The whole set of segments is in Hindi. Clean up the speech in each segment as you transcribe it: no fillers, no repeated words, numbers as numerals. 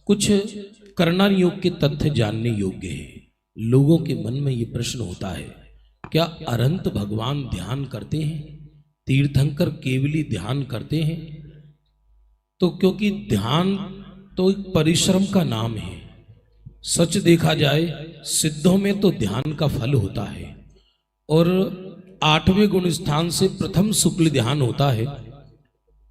कुछ करना योग के तथ्य जानने योग्य है। लोगों के मन में ये प्रश्न होता है, क्या अरहंत भगवान ध्यान करते हैं? तीर्थंकर केवली ध्यान करते हैं? तो क्योंकि ध्यान तो एक परिश्रम का नाम है। सच देखा जाए सिद्धों में तो ध्यान का फल होता है, और 8वें गुण स्थान से प्रथम शुक्ल ध्यान होता है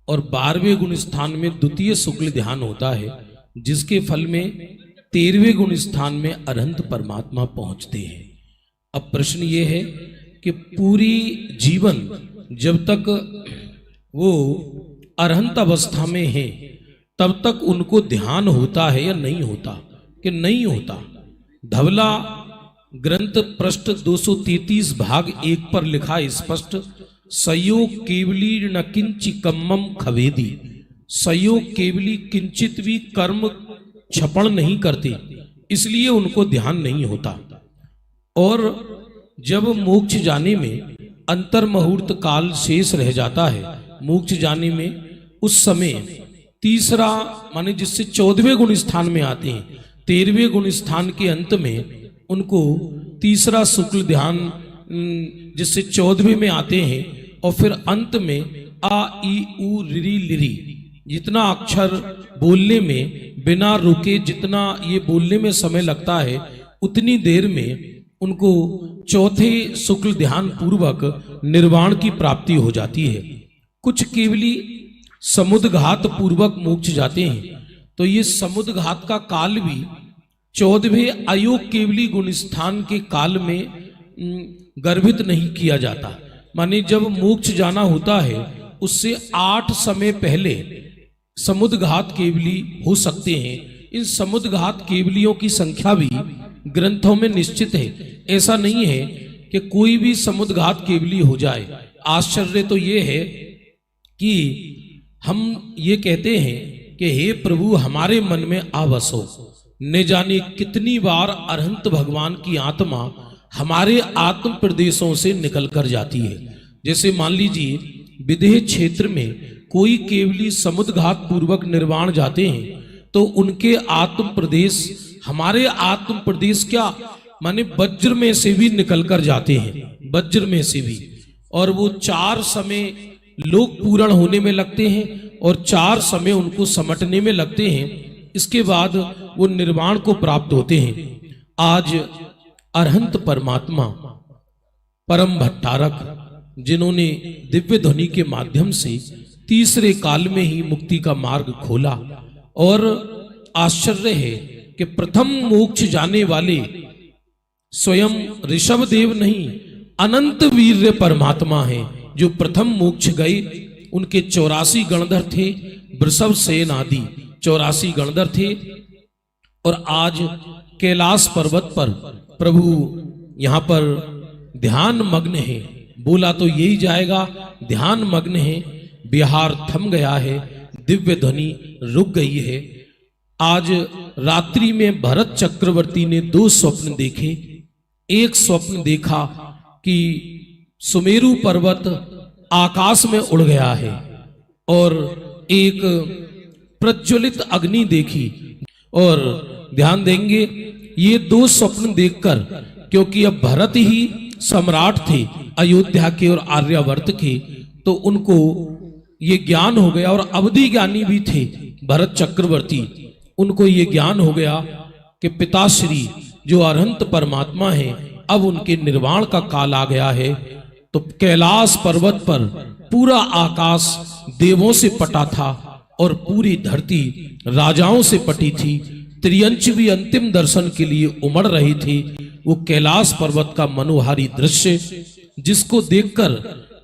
और 12वें गुण स्थान में द्वितीय शुक्ल ध्यान होता है, जिसके फल में 13वें गुण स्थान में अरहंत परमात्मा पहुंचते हैं। अब प्रश्न ये है कि पूरी जीवन जब तक वो अरहंत अवस्था में है तब तक उनको ध्यान होता है या नहीं होता? कि नहीं होता। धवला ग्रंथ पृष्ठ 233 भाग 1 पर लिखा स्पष्ट, सयोग केवली न किंचि कम्मम खवेदी। सयोग केवली किंचित भी कर्म क्षपण नहीं करते, इसलिए उनको ध्यान नहीं होता। और जब मोक्ष जाने में अंतर मुहूर्त काल शेष रह जाता है, मोक्ष जाने में उस समय तीसरा माने जिससे 14वें गुण स्थान में आते हैं, 13वें गुण स्थान के अंत में उनको तीसरा शुक्ल ध्यान जिससे 14वें में आते हैं, और फिर अंत में आ ई उ रि लिरी जितना अक्षर बोलने में बिना रुके जितना ये बोलने में समय लगता है, उतनी देर में उनको चौथे शुक्ल ध्यान पूर्वक निर्वाण की प्राप्ति हो जाती है। कुछ केवली समुद्घात पूर्वक मोक्ष जाते हैं, तो ये समुद्घात का काल भी 14वें अयोग केवली गुण स्थान के काल में गर्भित नहीं किया जाता। माने जब मोक्ष जाना होता है उससे 8 समय पहले समुद्घात केवली हो सकते हैं। इन समुद्घात केवलियों की संख्या भी ग्रंथों में निश्चित है। ऐसा नहीं है कि कोई भी समुद्घात केवली हो जाए। आश्चर्य तो ये है कि हम ये कहते हैं कि हे प्रभु हमारे मन में आ बसो। न जाने कितनी बार अरहंत भगवान की आत्मा हमारे आत्म प्रदेशों से निकल कर जाती है। जैसे मान लीजिए विदेह क्षेत्र में कोई केवली समुद्घात पूर्वक निर्वाण जाते हैं, तो उनके आत्म प्रदेश हमारे आत्म प्रदेश क्या माने वज्र में से भी निकल कर जाते हैं, वज्र में से भी। और वो 4 समय लोक पूर्ण होने में लगते हैं और 4 समय उनको समटने में लगते हैं। इसके बाद वो निर्वाण को प्राप्त होते हैं। आज अरहंत परमात्मा परम भट्टारक जिन्होंने दिव्य ध्वनि के माध्यम से तीसरे काल में ही मुक्ति का मार्ग खोला, और आश्चर्य है कि प्रथम मोक्ष जाने वाले स्वयं ऋषभ देव नहीं अनंत वीर्य परमात्मा हैं जो प्रथम मोक्ष गए। उनके 84 गणधर थे, वृषभ सेन आदि 84 गणधर थे। और आज कैलाश पर्वत पर प्रभु यहाँ पर ध्यान मग्न है। बोला तो यही जाएगा, ध्यान मग्न है। बिहार थम गया है, दिव्य ध्वनि रुक गई है। आज रात्रि में भरत चक्रवर्ती ने 2 स्वप्न देखे। एक स्वप्न देखा कि सुमेरु पर्वत आकाश में उड़ गया है, और एक प्रज्वलित अग्नि देखी। और ध्यान देंगे ये 2 स्वप्न देखकर, क्योंकि अब भरत ही सम्राट थे अयोध्या के और आर्यावर्त के, तो उनको ये ज्ञान हो गया। और अवधि ज्ञानी भी थे भरत चक्रवर्ती, उनको ये ज्ञान हो गया कि पिताश्री जो अरहंत परमात्मा है, अब उनके निर्वाण का काल आ गया है। तो कैलाश पर्वत पर पूरा आकाश देवों से पटा था और पूरी धरती राजाओं से पटी थी। त्रियंच भी अंतिम दर्शन के लिए उमड़ रही थी। वो कैलाश पर्वत का मनोहारी दृश्य जिसको देखकर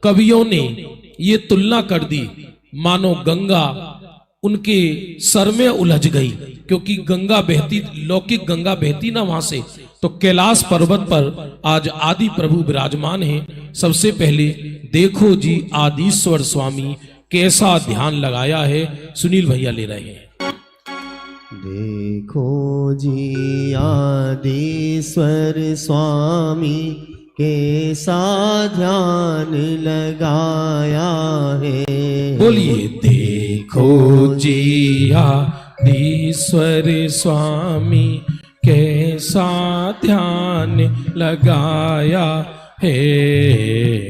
कवियों ने ये तुलना कर दी मानो गंगा उनके सर में उलझ गई, क्योंकि गंगा बहती, लौकिक गंगा बहती ना वहां से। तो कैलाश पर्वत पर आज आदि प्रभु विराजमान हैं। सबसे पहले देखो जी आदिश्वर स्वामी कैसा ध्यान लगाया है, सुनील भैया ले रहे हैं। देखो जी आदिश्वर स्वामी कैसा ध्यान लगाया है। बोलिए देखो जी आदिश्वर ईश्वर स्वामी कैसा ध्यान लगाया है।